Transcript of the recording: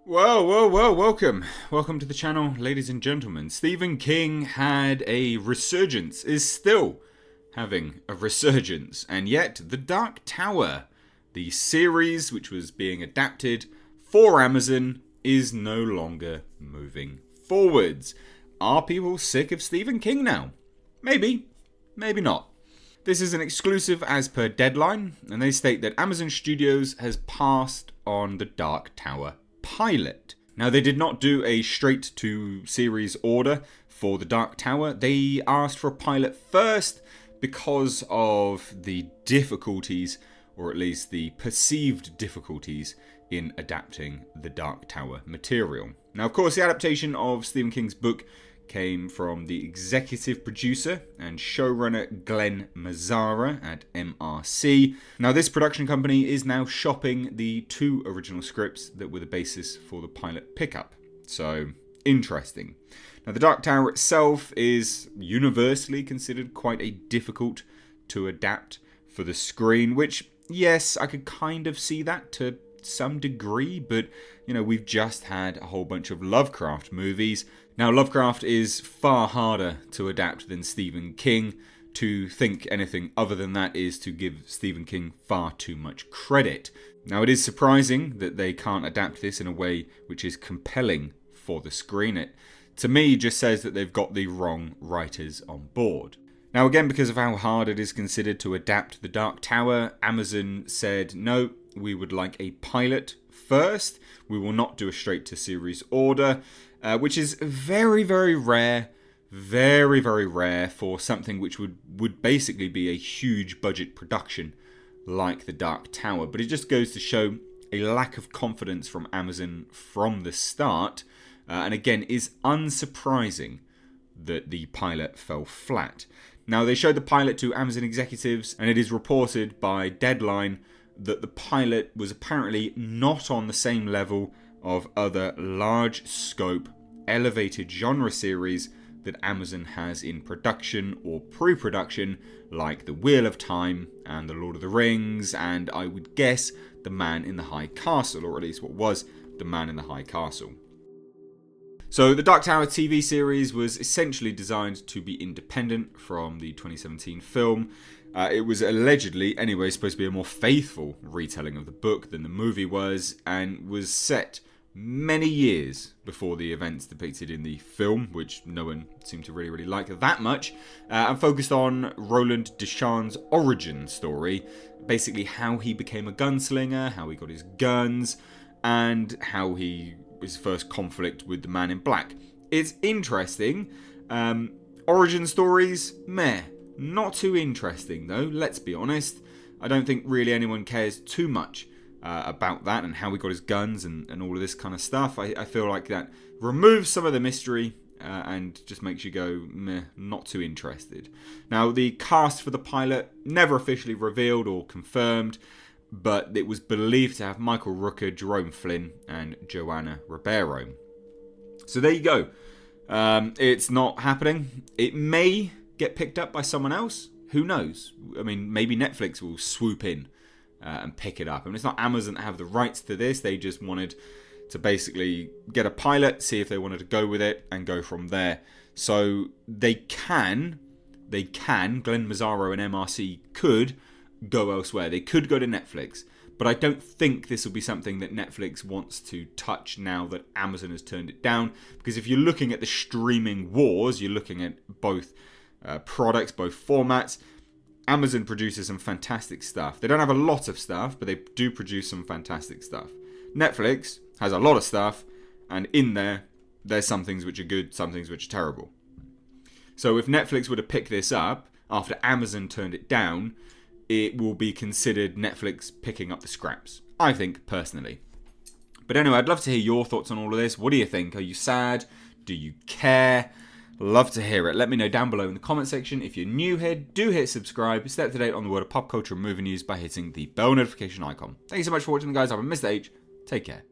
Whoa, welcome. Welcome to the channel, ladies and gentlemen. Stephen King had a resurgence, is still having a resurgence, and yet The Dark Tower, the series which was being adapted for Amazon, is no longer moving forwards. Are people sick of Stephen King now? Maybe, maybe not. This is an exclusive as per Deadline, and they state that Amazon Studios has passed on The Dark Tower pilot. Now, they did not do a straight to series order for The Dark Tower. They asked for a pilot first because of the difficulties, or at least the perceived difficulties, in adapting the Dark Tower material. Now, of course, the adaptation of Stephen King's book came from the executive producer and showrunner Glenn Mazzara at MRC. Now, this production company is now shopping the two original scripts that were the basis for the pilot pickup. So, interesting. Now, The Dark Tower itself is universally considered quite a difficult to adapt for the screen, which, yes, I could kind of see that to some degree, but, we've just had a whole bunch of Lovecraft movies. Now, Lovecraft is far harder to adapt than Stephen King. To think anything other than that is to give Stephen King far too much credit. Now, it is surprising that they can't adapt this in a way which is compelling for the screen. It, to me, just says that they've got the wrong writers on board. Now, again, because of how hard it is considered to adapt The Dark Tower, Amazon said, no, we would like a pilot first. We will not do a straight to series order. Which is very, very rare, very, very rare for something which would basically be a huge budget production like The Dark Tower. But it just goes to show a lack of confidence from Amazon from the start. And again, is unsurprising that the pilot fell flat. Now, they showed the pilot to Amazon executives, and it is reported by Deadline that the pilot was apparently not on the same level of other large scope, elevated genre series that Amazon has in production or pre-production, like The Wheel of Time and The Lord of the Rings, and I would guess The Man in the High Castle, or at least what was The Man in the High Castle. So the Dark Tower TV series was essentially designed to be independent from the 2017 film. It was allegedly, anyway, supposed to be a more faithful retelling of the book than the movie was, and was set many years before the events depicted in the film, which no one seemed to really like that much, and focused on Roland Deschain's origin story, basically how he became a gunslinger, how he got his guns, and how his first conflict with the Man in Black. It's interesting. Origin stories, meh. Not too interesting though, let's be honest. I don't think really anyone cares too much about that and how he got his guns and all of this kind of stuff. I feel like that removes some of the mystery and just makes you go, meh, not too interested. Now, the cast for the pilot never officially revealed or confirmed, but it was believed to have Michael Rooker, Jerome Flynn, and Joanna Ribeiro. So there you go. It's not happening. It may get picked up by someone else. Who knows? I mean, maybe Netflix will swoop in and pick it up. I mean, it's not Amazon that have the rights to this. They just wanted to basically get a pilot, see if they wanted to go with it, and go from there. So they can, Glenn Mazzaro and MRC could go elsewhere. They could go to Netflix. But I don't think this will be something that Netflix wants to touch now that Amazon has turned it down. Because if you're looking at the streaming wars, you're looking at both products, both formats. Amazon produces some fantastic stuff. They don't have a lot of stuff, but they do produce some fantastic stuff. Netflix has a lot of stuff, and in there's some things which are good, some things which are terrible. So if Netflix were to pick this up after Amazon turned it down, it will be considered Netflix picking up the scraps, I think, personally. But anyway, I'd love to hear your thoughts on all of this. What do you think? Are you sad? Do you care? Love to hear it. Let me know down below in the comment section. If you're new here, do hit subscribe. Stay up to date on the world of pop culture and movie news by hitting the bell notification icon. Thank you so much for watching, guys. I'm Mr. H. Take care.